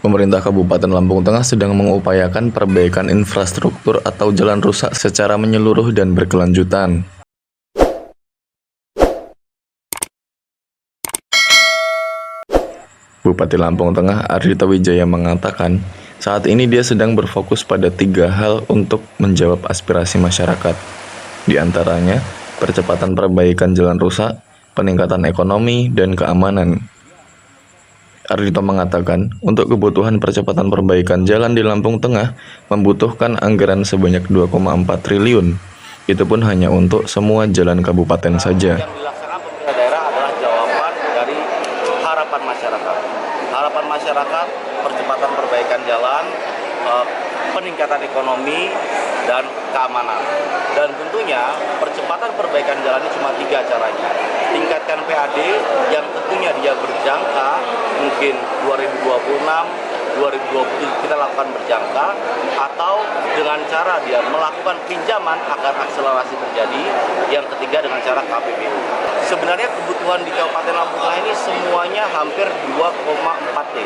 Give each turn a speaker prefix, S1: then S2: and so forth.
S1: Pemerintah Kabupaten Lampung Tengah sedang mengupayakan perbaikan infrastruktur atau jalan rusak secara menyeluruh dan berkelanjutan. Bupati Lampung Tengah Ardhito Wijaya mengatakan, saat ini dia sedang berfokus pada 3 hal untuk menjawab aspirasi masyarakat. Di antaranya, percepatan perbaikan jalan rusak, peningkatan ekonomi, dan keamanan. Ardhito mengatakan, untuk kebutuhan percepatan perbaikan jalan di Lampung Tengah membutuhkan anggaran sebanyak 2,4 triliun. Itu pun hanya untuk semua jalan kabupaten saja.
S2: Yang dilaksanakan pemerintah daerah adalah jawaban dari harapan masyarakat. Harapan masyarakat, percepatan perbaikan jalan, peningkatan ekonomi, dan keamanan. Dan tentunya percepatan perbaikan jalan ini cuma 3 caranya. Tingkatkan PAD yang tentunya dia berjangka, mungkin 2026, 2027 kita lakukan berjangka, atau dengan cara dia melakukan pinjaman agar akselerasi terjadi. Yang ketiga dengan cara KPBU. Sebenarnya kebutuhan di Kabupaten Lampung Tengah ini semuanya hampir 2,4 T.